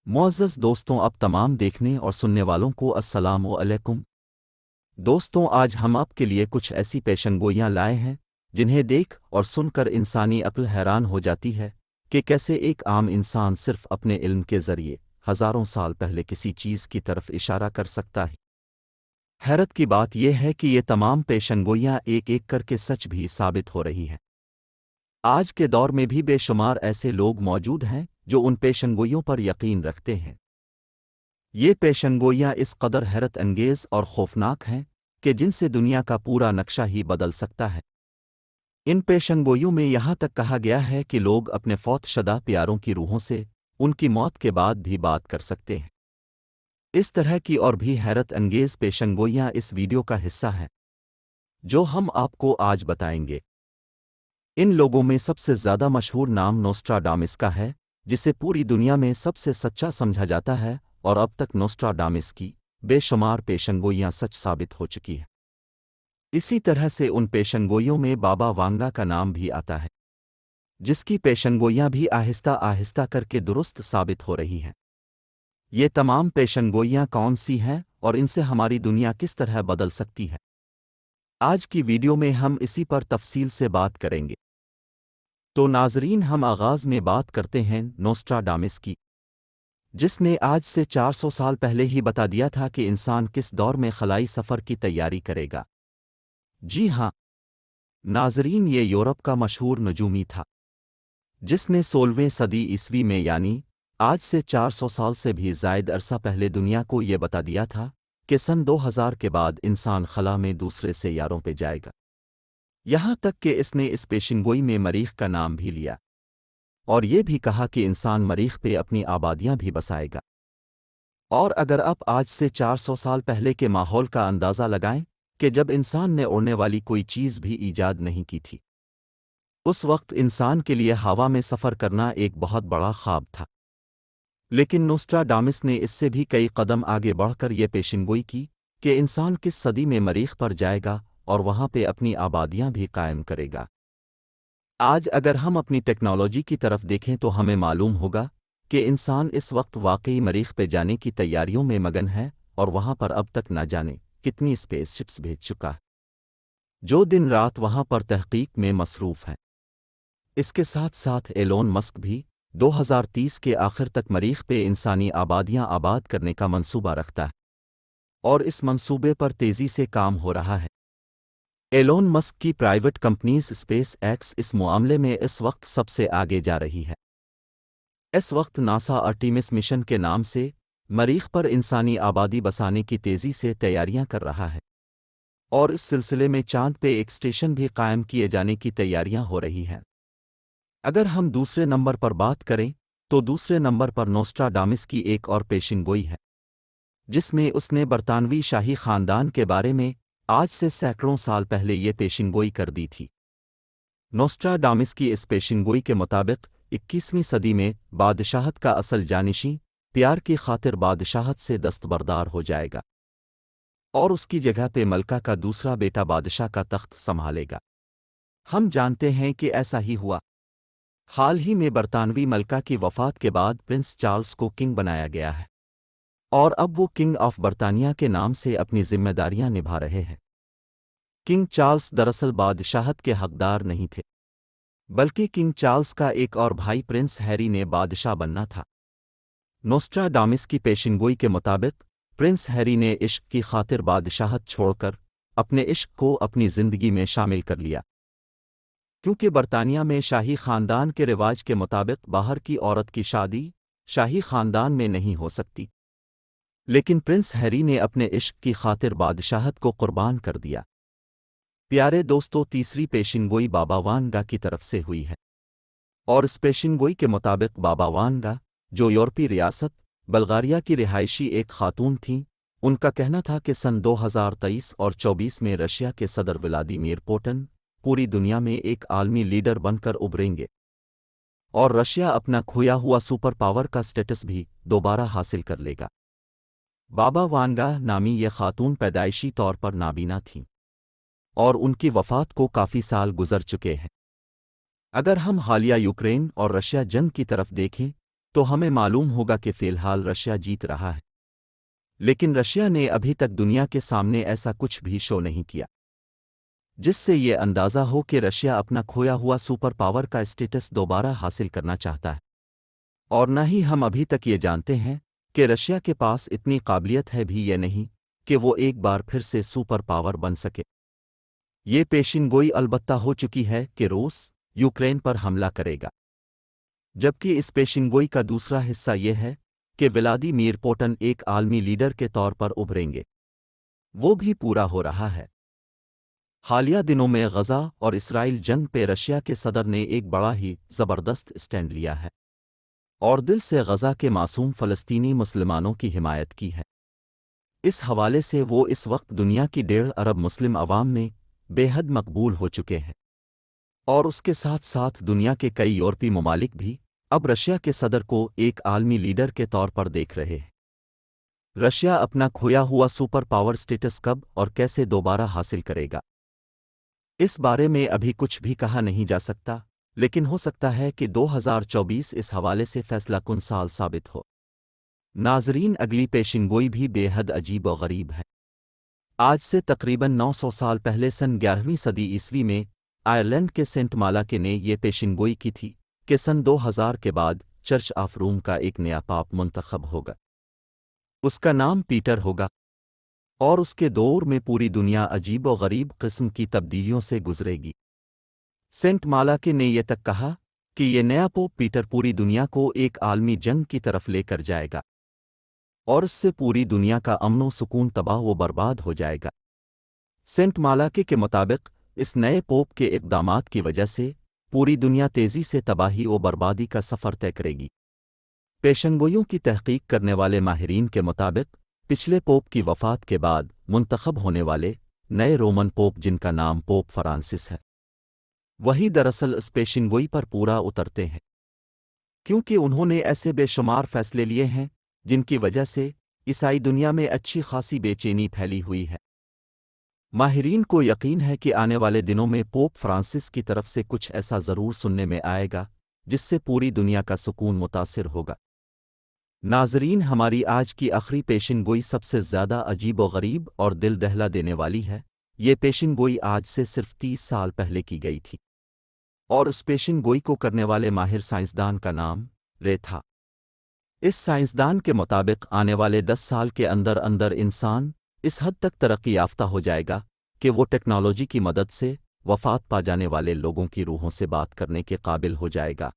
मुअज़्ज़ज़ दोस्तों, अब तमाम देखने और सुनने वालों को अस्सलाम अलैकुम। दोस्तों, आज हम आपके लिए कुछ ऐसी पेशनगोइयाँ लाए हैं जिन्हें देख और सुनकर इंसानी अक्ल हैरान हो जाती है कि कैसे एक आम इंसान सिर्फ अपने इल्म के ज़रिए हज़ारों साल पहले किसी चीज़ की तरफ इशारा कर सकता है। हैरत की बात यह है कि ये तमाम पेशनगोइयाँ एक एक करके सच भी साबित हो रही हैं। आज के दौर में भी बेशुमार ऐसे लोग मौजूद हैं जो उन पेशनगोइयों पर यकीन रखते हैं। ये पेशनगोइयाँ इस कदर हैरत अंगेज़ और खौफनाक हैं कि जिनसे दुनिया का पूरा नक्शा ही बदल सकता है। इन पेशनगोइयों में यहाँ तक कहा गया है कि लोग अपने फौतशुदा प्यारों की रूहों से उनकी मौत के बाद भी बात कर सकते हैं। इस तरह की और भी हैरत अंगेज़ पेशनगोइयाँ इस वीडियो का हिस्सा हैं जो हम आपको आज बताएंगे। इन लोगों में सबसे ज़्यादा मशहूर नाम नोस्ट्राडामस का है, जिसे पूरी दुनिया में सबसे सच्चा समझा जाता है, और अब तक नोस्ट्राडामस की बेशुमार पेशनगोइयाँ सच साबित हो चुकी हैं। इसी तरह से उन पेशनगोइयों में बाबा वांगा का नाम भी आता है, जिसकी पेशनगोइयाँ भी आहिस्ता आहिस्ता करके दुरुस्त साबित हो रही हैं। ये तमाम पेशनगोइयाँ कौन सी हैं और इनसे हमारी दुनिया किस तरह बदल सकती है, आज की वीडियो में हम इसी पर तफसील से बात करेंगे। तो नाज़रीन, हम आगाज़ में बात करते हैं नोस्ट्राडामस की, जिसने आज से 400 साल पहले ही बता दिया था कि इंसान किस दौर में खलाई सफ़र की तैयारी करेगा। जी हाँ नाज़रीन, ये यूरोप का मशहूर नजूमी था, जिसने 16वीं सदी ईस्वी में यानी आज से 400 साल से भी ज़ायद अरसा पहले दुनिया को ये बता दिया था कि सन 2000 के बाद इंसान खला में दूसरे सैयारों पे जाएगा। यहाँ तक कि इसने इस पेशनगोई में मरीख का नाम भी लिया और ये भी कहा कि इंसान मरीख पे अपनी आबादियाँ भी बसाएगा। और अगर आप आज से 400 साल पहले के माहौल का अंदाज़ा लगाएं कि जब इंसान ने उड़ने वाली कोई चीज़ भी ईजाद नहीं की थी, उस वक्त इंसान के लिए हवा में सफ़र करना एक बहुत बड़ा ख्वाब था। लेकिन नोस्ट्राडामस ने इससे भी कई कदम आगे बढ़कर यह पेशनगोई की कि इंसान किस सदी में मरीख पर जाएगा और वहाँ पे अपनी आबादियाँ भी कायम करेगा। आज अगर हम अपनी टेक्नोलॉजी की तरफ देखें तो हमें मालूम होगा कि इंसान इस वक्त वाकई मरीख पे जाने की तैयारियों में मगन है और वहाँ पर अब तक न जाने कितनी स्पेसशिप्स भेज चुका है, जो दिन रात वहाँ पर तहकीक में मसरूफ़ हैं। इसके साथ साथ एलोन मस्क भी 2030 के आखिर तक मरीख पे इंसानी आबादियाँ आबाद करने का मंसूबा रखता है और इस मंसूबे पर तेज़ी से काम हो रहा है। एलोन मस्क की प्राइवेट कंपनीज स्पेस एक्स इस मामले में इस वक्त सबसे आगे जा रही है। इस वक्त नासा आर्टेमिस मिशन के नाम से मरीख पर इंसानी आबादी बसाने की तेज़ी से तैयारियां कर रहा है और इस सिलसिले में चांद पे एक स्टेशन भी कायम किए जाने की तैयारियां हो रही हैं। अगर हम दूसरे नंबर पर बात करें तो दूसरे नंबर पर नोस्ट्राडामस की एक और पेशनगोई है, जिसमें उसने बरतानवी शाही ख़ानदान के बारे में आज से सैकड़ों साल पहले ये पेशनगोई कर दी थी। नोस्ट्राडामस की इस पेशनगोई के मुताबिक 21वीं सदी में बादशाहत का असल जानिशी प्यार की खातिर बादशाहत से दस्तबरदार हो जाएगा और उसकी जगह पे मलका का दूसरा बेटा बादशाह का तख्त संभालेगा। हम जानते हैं कि ऐसा ही हुआ। हाल ही में बरतानवी मलका की वफ़ात के बाद प्रिंस चार्ल्स को किंग बनाया गया है और अब वो किंग ऑफ बरतानिया के नाम से अपनी जिम्मेदारियां निभा रहे हैं। किंग चार्ल्स दरअसल बादशाहत के हकदार नहीं थे, बल्कि किंग चार्ल्स का एक और भाई प्रिंस हैरी ने बादशाह बनना था। नोस्ट्राडामस की पेशनगोई के मुताबिक प्रिंस हैरी ने इश्क की खातिर बादशाहत छोड़कर अपने इश्क को अपनी ज़िंदगी में शामिल कर लिया, क्योंकि बरतानिया में शाही ख़ानदान के रिवाज के मुताबिक बाहर की औरत की शादी शाही ख़ानदान में नहीं हो सकती। लेकिन प्रिंस हैरी ने अपने इश्क की खातिर बादशाहत को कुर्बान कर दिया। प्यारे दोस्तों, तीसरी पेशनगोई बाबा वांगा की तरफ से हुई है और इस पेशनगोई के मुताबिक बाबा वांगा, जो यूरोपीय रियासत बल्गारिया की रिहायशी एक खातून थीं, उनका कहना था कि सन 2023 और 24 में रशिया के सदर व्लादिमीर पुतिन पूरी दुनिया में एक आलमी लीडर बनकर उभरेंगे और रशिया अपना खोया हुआ सुपर पावर का स्टेटस भी दोबारा हासिल कर लेगा। बाबा वांगा नामी ये खातून पैदाइशी तौर पर नाबीना थीं और उनकी वफ़ात को काफ़ी साल गुजर चुके हैं। अगर हम हालिया यूक्रेन और रशिया जंग की तरफ देखें تو ہمیں معلوم ہوگا کہ فی الحال رشیا جیت رہا ہے، لیکن رشیا نے ابھی تک دنیا کے سامنے ایسا کچھ بھی شو نہیں کیا جس سے یہ اندازہ ہو کہ رشیا اپنا کھویا ہوا سپر پاور کا اسٹیٹس دوبارہ حاصل کرنا چاہتا ہے، اور نہ ہی ہم ابھی تک یہ جانتے ہیں کہ رشیا کے پاس اتنی قابلیت ہے بھی یا نہیں کہ وہ ایک بار پھر سے سپر پاور بن سکے۔ یہ پیشین گوئی البتہ ہو چکی ہے کہ روس یوکرین پر حملہ کرے گا، جبکہ اس پیشین گوئی کا دوسرا حصہ یہ ہے کہ ولادیمیر پوٹن ایک عالمی لیڈر کے طور پر ابھریں گے۔ وہ بھی پورا ہو رہا ہے۔ حالیہ دنوں میں غزہ اور اسرائیل جنگ پہ رشیا کے صدر نے ایک بڑا ہی زبردست اسٹینڈ لیا ہے اور دل سے غزہ کے معصوم فلسطینی مسلمانوں کی حمایت کی ہے۔ اس حوالے سے وہ اس وقت دنیا کی 1.5 ارب مسلم عوام میں بے حد مقبول ہو چکے ہیں، اور اس کے ساتھ ساتھ دنیا کے کئی یورپی ممالک بھی اب رشیا کے صدر کو ایک عالمی لیڈر کے طور پر دیکھ رہے ہیں۔ رشیا اپنا کھویا ہوا سپر پاور سٹیٹس کب اور کیسے دوبارہ حاصل کرے گا، اس بارے میں ابھی کچھ بھی کہا نہیں جا سکتا، لیکن ہو سکتا ہے کہ 2024 اس حوالے سے فیصلہ کن سال ثابت ہو۔ ناظرین، اگلی پیشین گوئی بھی بے حد عجیب و غریب ہے۔ آج سے تقریباً 900 سال پہلے سن 11ویں صدی عیسوی میں آئرلینڈ کے سینٹ مالاکے نے یہ پیشین گوئی کی تھی کہ سن 2000 کے بعد چرچ آف روم کا ایک نیا پاپ منتخب ہوگا۔ اس کا نام پیٹر ہوگا، اور اس کے دور میں پوری دنیا عجیب و غریب قسم کی تبدیلیوں سے گزرے گی۔ سینٹ مالاکے نے یہ تک کہا کہ یہ نیا پوپ پیٹر پوری دنیا کو ایک عالمی جنگ کی طرف لے کر جائے گا، اور اس سے پوری دنیا کا امن و سکون تباہ و برباد ہو جائے گا۔ سینٹ مالاکے کے مطابق اس نئے پوپ کے اقدامات کی وجہ سے پوری دنیا تیزی سے تباہی و بربادی کا سفر طے کرے گی۔ پیشنگوئیوں کی تحقیق کرنے والے ماہرین کے مطابق پچھلے پوپ کی وفات کے بعد منتخب ہونے والے نئے رومن پوپ، جن کا نام پوپ فرانسس ہے، وہی دراصل اس پیشنگوئی پر پورا اترتے ہیں، کیونکہ انہوں نے ایسے بے شمار فیصلے لیے ہیں جن کی وجہ سے عیسائی دنیا میں اچھی خاصی بے چینی پھیلی ہوئی ہے۔ ماہرین کو یقین ہے کہ آنے والے دنوں میں پوپ فرانسس کی طرف سے کچھ ایسا ضرور سننے میں آئے گا جس سے پوری دنیا کا سکون متاثر ہوگا۔ ناظرین، ہماری آج کی آخری پیشین گوئی سب سے زیادہ عجیب و غریب اور دل دہلا دینے والی ہے۔ یہ پیشین گوئی آج سے صرف 30 سال پہلے کی گئی تھی، اور اس پیشین گوئی کو کرنے والے ماہر سائنسدان کا نام رے تھا۔ اس سائنسدان کے مطابق آنے والے 10 سال کے اندر اندر انسان اس حد تک ترقی یافتہ ہو جائے گا کہ وہ ٹیکنالوجی کی مدد سے وفات پا جانے والے لوگوں کی روحوں سے بات کرنے کے قابل ہو جائے گا۔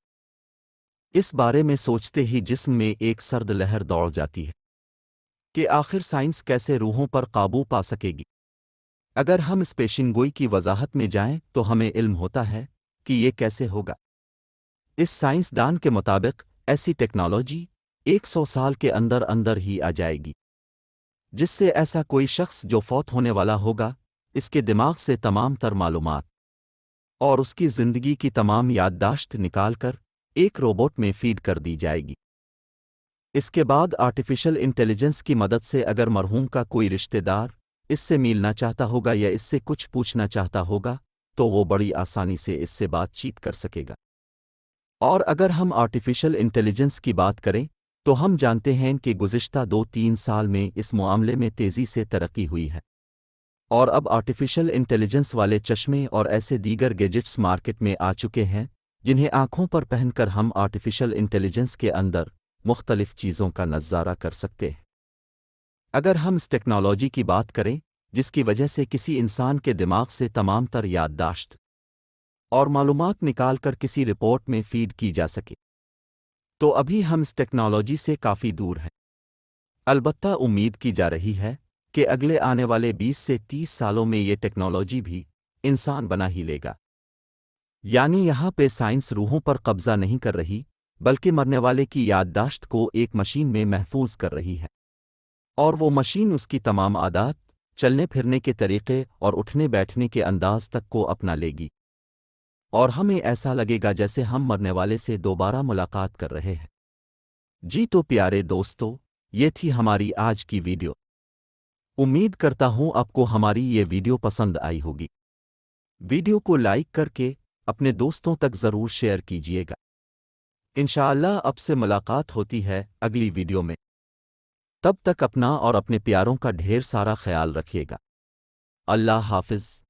اس بارے میں سوچتے ہی جسم میں ایک سرد لہر دوڑ جاتی ہے کہ آخر سائنس کیسے روحوں پر قابو پا سکے گی۔ اگر ہم اس پیشین گوئی کی وضاحت میں جائیں تو ہمیں علم ہوتا ہے کہ یہ کیسے ہوگا۔ اس سائنسدان کے مطابق ایسی ٹیکنالوجی 100 سال کے اندر اندر ہی آ جائے گی، جس سے ایسا کوئی شخص جو فوت ہونے والا ہوگا، اس کے دماغ سے تمام تر معلومات اور اس کی زندگی کی تمام یادداشت نکال کر ایک روبوٹ میں فیڈ کر دی جائے گی۔ اس کے بعد آرٹیفیشل انٹیلیجنس کی مدد سے اگر مرحوم کا کوئی رشتہ دار اس سے ملنا چاہتا ہوگا یا اس سے کچھ پوچھنا چاہتا ہوگا تو وہ بڑی آسانی سے اس سے بات چیت کر سکے گا۔ اور اگر ہم آرٹیفیشل انٹیلیجنس کی بات کریں تو ہم جانتے ہیں کہ گزشتہ 2-3 سال میں اس معاملے میں تیزی سے ترقی ہوئی ہے، اور اب آرٹیفیشل انٹیلیجنس والے چشمے اور ایسے دیگر گیجٹس مارکیٹ میں آ چکے ہیں جنہیں آنکھوں پر پہن کر ہم آرٹیفیشل انٹیلیجنس کے اندر مختلف چیزوں کا نظارہ کر سکتے ہیں۔ اگر ہم اس ٹیکنالوجی کی بات کریں جس کی وجہ سے کسی انسان کے دماغ سے تمام تر یادداشت اور معلومات نکال کر کسی رپورٹ میں فیڈ کی جا سکے، تو ابھی ہم اس ٹیکنالوجی سے کافی دور ہیں۔ البتہ امید کی جا رہی ہے کہ اگلے آنے والے 20 سے 30 سالوں میں یہ ٹیکنالوجی بھی انسان بنا ہی لے گا۔ یعنی یہاں پہ سائنس روحوں پر قبضہ نہیں کر رہی، بلکہ مرنے والے کی یادداشت کو ایک مشین میں محفوظ کر رہی ہے، اور وہ مشین اس کی تمام عادات، چلنے پھرنے کے طریقے اور اٹھنے بیٹھنے کے انداز تک کو اپنا لے گی، اور ہمیں ایسا لگے گا جیسے ہم مرنے والے سے دوبارہ ملاقات کر رہے ہیں۔ جی تو پیارے دوستو، یہ تھی ہماری آج کی ویڈیو۔ امید کرتا ہوں آپ کو ہماری یہ ویڈیو پسند آئی ہوگی۔ ویڈیو کو لائک کر کے اپنے دوستوں تک ضرور شیئر کیجیے گا۔ انشاءاللہ اب سے ملاقات ہوتی ہے اگلی ویڈیو میں۔ تب تک اپنا اور اپنے پیاروں کا ڈھیر سارا خیال رکھیے گا۔ اللہ حافظ۔